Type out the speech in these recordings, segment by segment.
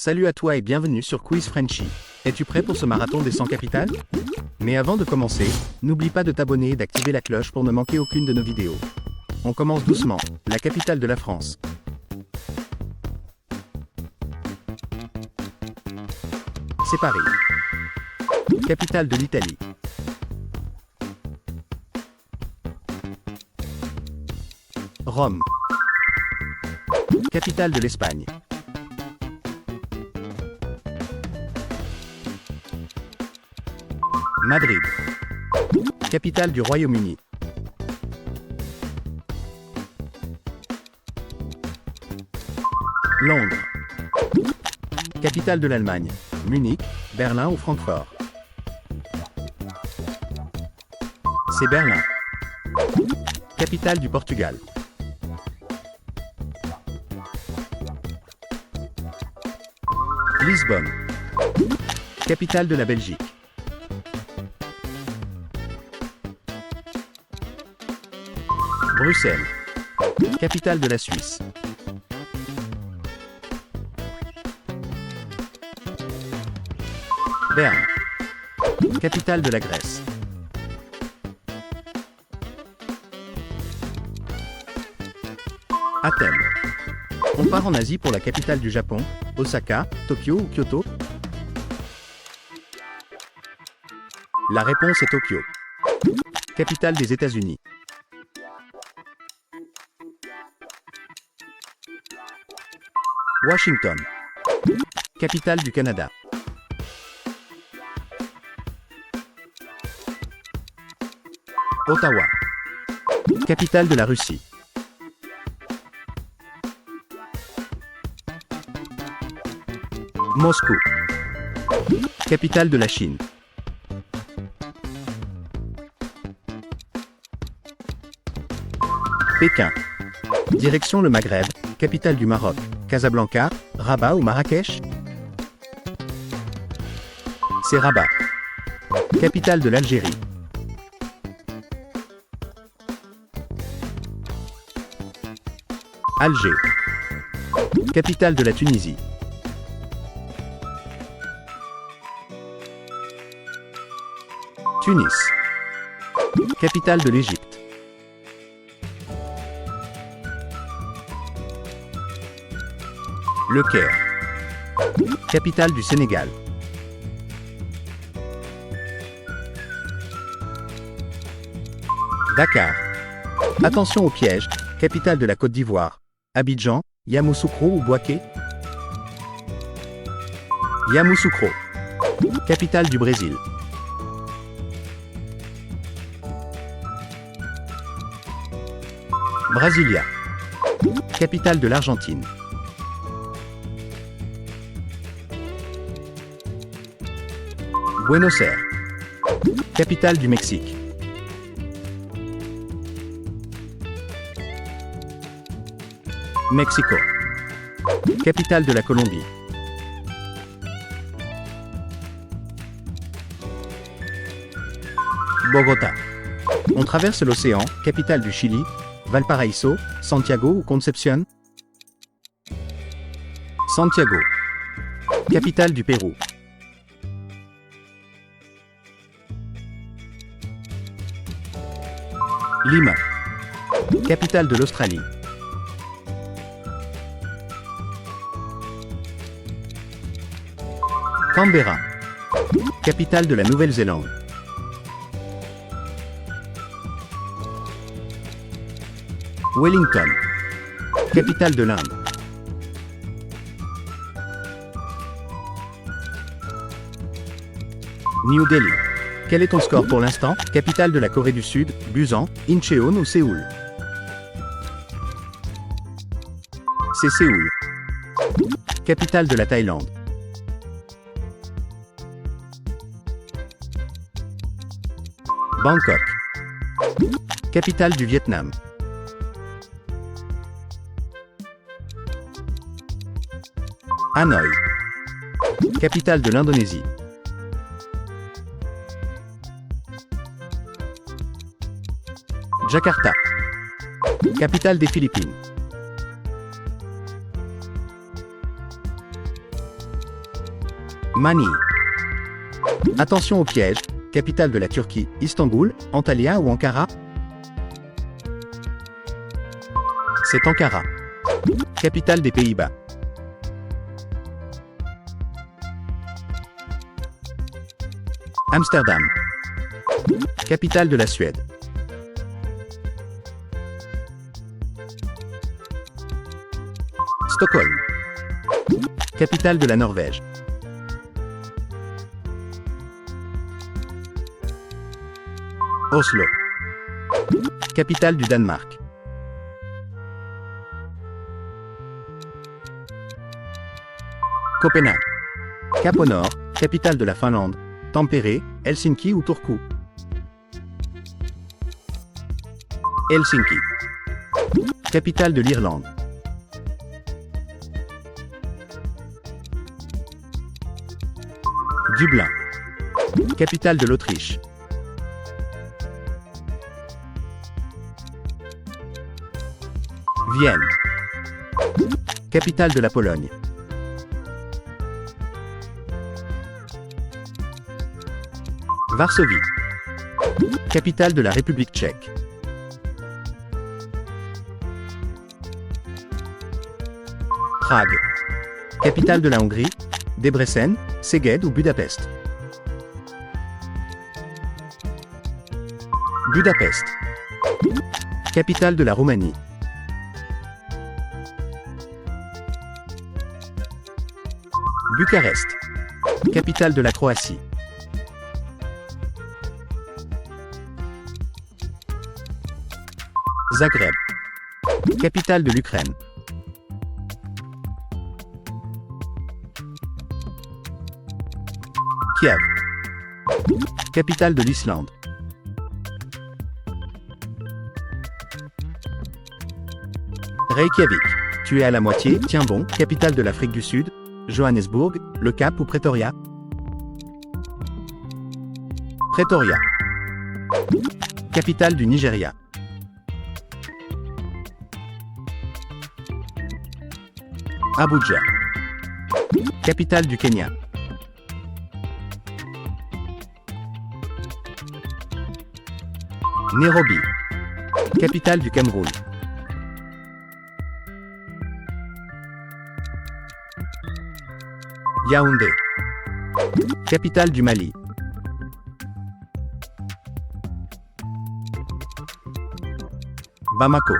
Salut à toi et bienvenue sur Quiz Frenchy. Es-tu prêt pour ce marathon des 100 capitales? Mais avant de commencer, n'oublie pas de t'abonner et d'activer la cloche pour ne manquer aucune de nos vidéos. On commence doucement. La capitale de la France. C'est Paris. Capitale de l'Italie. Rome. Capitale de l'Espagne. Madrid. Capitale du Royaume-Uni. Londres. Capitale de l'Allemagne. Munich, Berlin ou Francfort. C'est Berlin. Capitale du Portugal. Lisbonne. Capitale de la Belgique. Bruxelles. Capitale de la Suisse. Berne. Capitale de la Grèce. Athènes. On part en Asie pour la capitale du Japon, Osaka, Tokyo ou Kyoto? La réponse est Tokyo. Capitale des États-Unis. Washington. Capitale du Canada. Ottawa. Capitale de la Russie. Moscou. Capitale de la Chine. Pékin. Direction le Maghreb, capitale du Maroc. Casablanca, Rabat ou Marrakech? C'est Rabat. Capitale de l'Algérie. Alger. Capitale de la Tunisie. Tunis. Capitale de l'Égypte. Le Caire. Capitale du Sénégal. Dakar. Attention au piège, capitale de la Côte d'Ivoire. Abidjan, Yamoussoukro ou Bouaké? Yamoussoukro. Capitale du Brésil. Brasilia. Capitale de l'Argentine. Buenos Aires. Capitale du Mexique. Mexico. Capitale de la Colombie. Bogota. On traverse l'océan, capitale du Chili. Valparaíso, Santiago ou Concepción? Santiago. Capitale du Pérou. Lima. Capitale de l'Australie. Canberra. Capitale de la Nouvelle-Zélande. Wellington. Capitale de l'Inde. New Delhi. Quel est ton score pour l'instant? Capitale de la Corée du Sud, Busan, Incheon ou Séoul? C'est Séoul. Capitale de la Thaïlande. Bangkok. Capitale du Vietnam. Hanoï. Capitale de l'Indonésie. Jakarta. Capitale des Philippines. Manille. Attention au piège. Capitale de la Turquie, Istanbul, Antalya ou Ankara? C'est Ankara. Capitale des Pays-Bas. Amsterdam. Capitale de la Suède. Stockholm. Capitale de la Norvège. Oslo. Capitale du Danemark. Copenhague. Cap au nord, capitale de la Finlande. Tampere, Helsinki ou Turku. Helsinki. Capitale de l'Irlande. Dublin. Capitale de l'Autriche. Vienne. Capitale de la Pologne. Varsovie. Capitale de la République tchèque. Prague. Capitale de la Hongrie. Debrecen, Szeged ou Budapest. Budapest. Capitale de la Roumanie. Bucarest. Capitale de la Croatie. Zagreb. Capitale de l'Ukraine. Kiev. Capitale de l'Islande. Reykjavik. Tu es à la moitié, tiens bon, capitale de l'Afrique du Sud. Johannesburg, Le Cap ou Pretoria? Pretoria. Capitale du Nigeria. Abuja. Capitale du Kenya. Nairobi. Capitale du Cameroun. Yaoundé. Capitale du Mali. Bamako.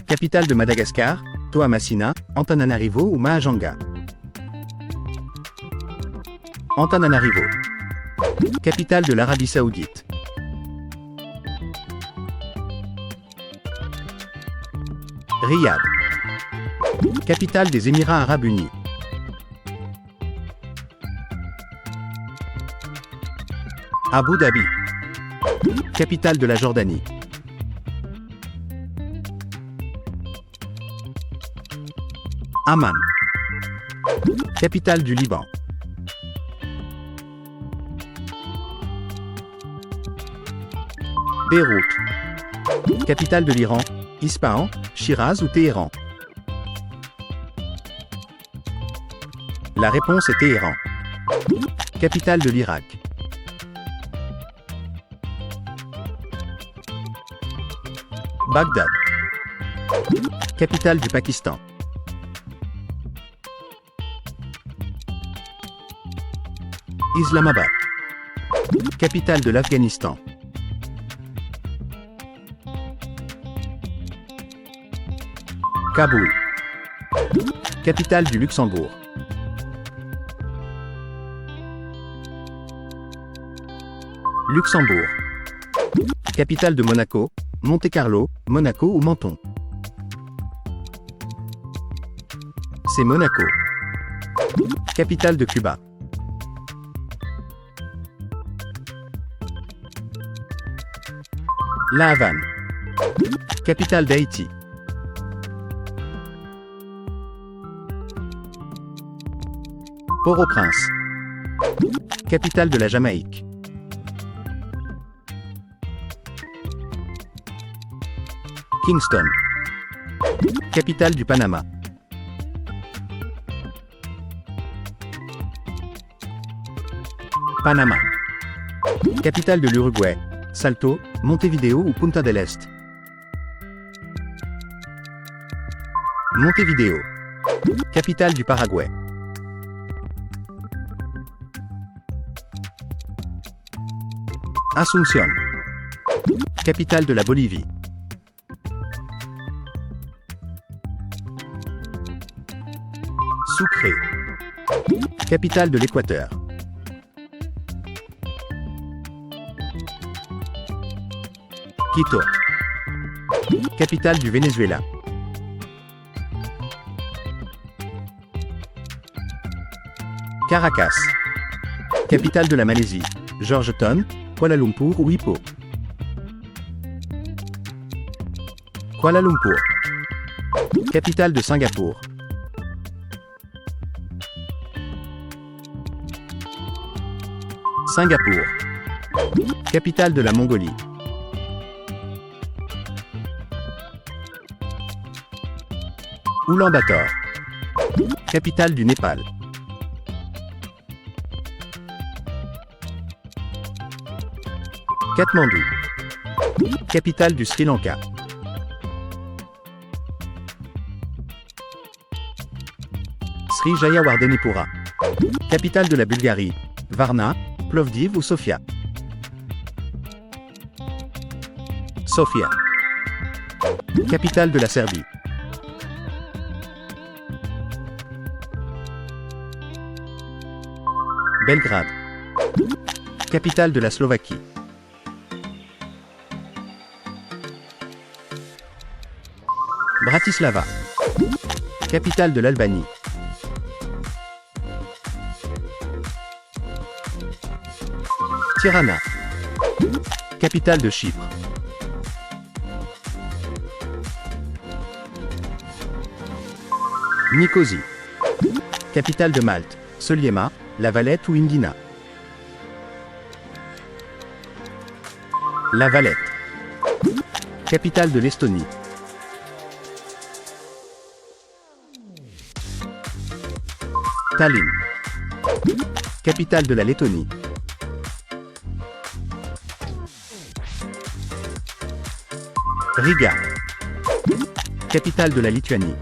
Capitale de Madagascar, Toamasina, Antananarivo ou Mahajanga. Antananarivo. Capitale de l'Arabie Saoudite. Riyad. Capitale des Émirats Arabes Unis. Abu Dhabi. Capitale de la Jordanie. Amman. Capitale du Liban. Beyrouth. Capitale de l'Iran, Ispahan, Shiraz ou Téhéran. La réponse est Téhéran. Capitale de l'Irak. Bagdad. Capitale du Pakistan. Islamabad. Capitale de l'Afghanistan. Kaboul. Capitale du Luxembourg. Luxembourg. Capitale de Monaco, Monte-Carlo, Monaco ou Menton. C'est Monaco. Capitale de Cuba. La Havane. Capitale d'Haïti. Port-au-Prince. Capitale de la Jamaïque. Kingston. Capitale du Panama. Panama. Capitale de l'Uruguay. Salto, Montevideo ou Punta del Este. Montevideo. Capitale du Paraguay. Asunción. Capitale de la Bolivie. Sucre. Capitale de l'Équateur. Quito. Capitale du Venezuela. Caracas. Capitale de la Malaisie. Georgetown, Kuala Lumpur ou Ipoh. Kuala Lumpur. Capitale de Singapour. Singapour. Capitale de la Mongolie. Ulaanbaatar. Capitale du Népal. Katmandou. Capitale du Sri Lanka. Sri Jayawardenepura. Capitale de la Bulgarie. Varna, Plovdiv ou Sofia. Sofia. Capitale de la Serbie. Belgrade. Capitale de la Slovaquie. Bratislava. Capitale de l'Albanie. Tirana. Capitale de Chypre. Nicosie. Capitale de Malte. Sliema, La Valette ou Indina. La Valette. Capitale de l'Estonie. Tallinn. Capitale de la Lettonie. Riga. Capitale de la Lituanie.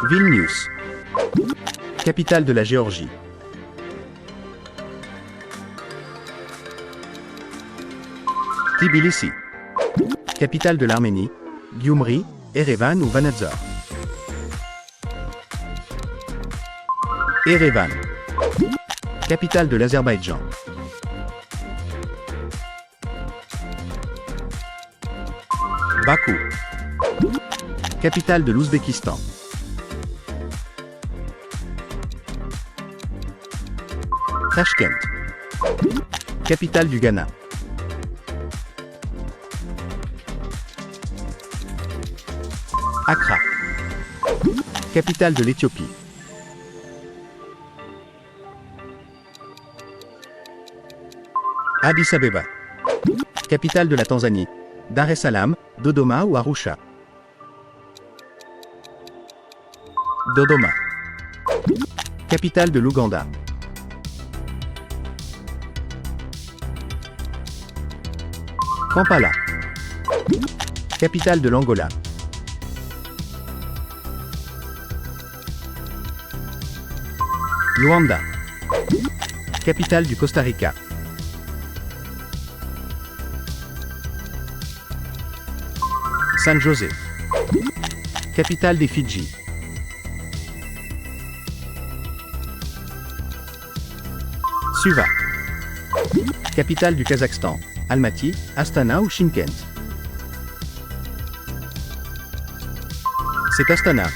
Vilnius. Capitale de la Géorgie. Tbilissi. Capitale de l'Arménie. Gyumri, Erevan ou Vanadzor. Erevan. Capitale de l'Azerbaïdjan. Bakou. Capitale de l'Ouzbékistan. Tashkent. Capitale du Ghana. Accra. Capitale de l'Éthiopie. Addis Abeba. Capitale de la Tanzanie. Dar es Salaam, Dodoma ou Arusha. Dodoma. Capitale de l'Ouganda. Kampala. Capitale de l'Angola. Luanda. Capitale du Costa Rica. San José. Capitale des Fidji. Suva. Capitale du Kazakhstan. Almaty, Astana ou Chimkent. C'est Astana.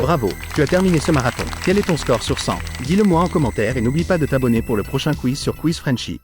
Bravo, tu as terminé ce marathon. Quel est ton score sur 100? Dis-le moi en commentaire et n'oublie pas de t'abonner pour le prochain quiz sur Quiz Frenchy.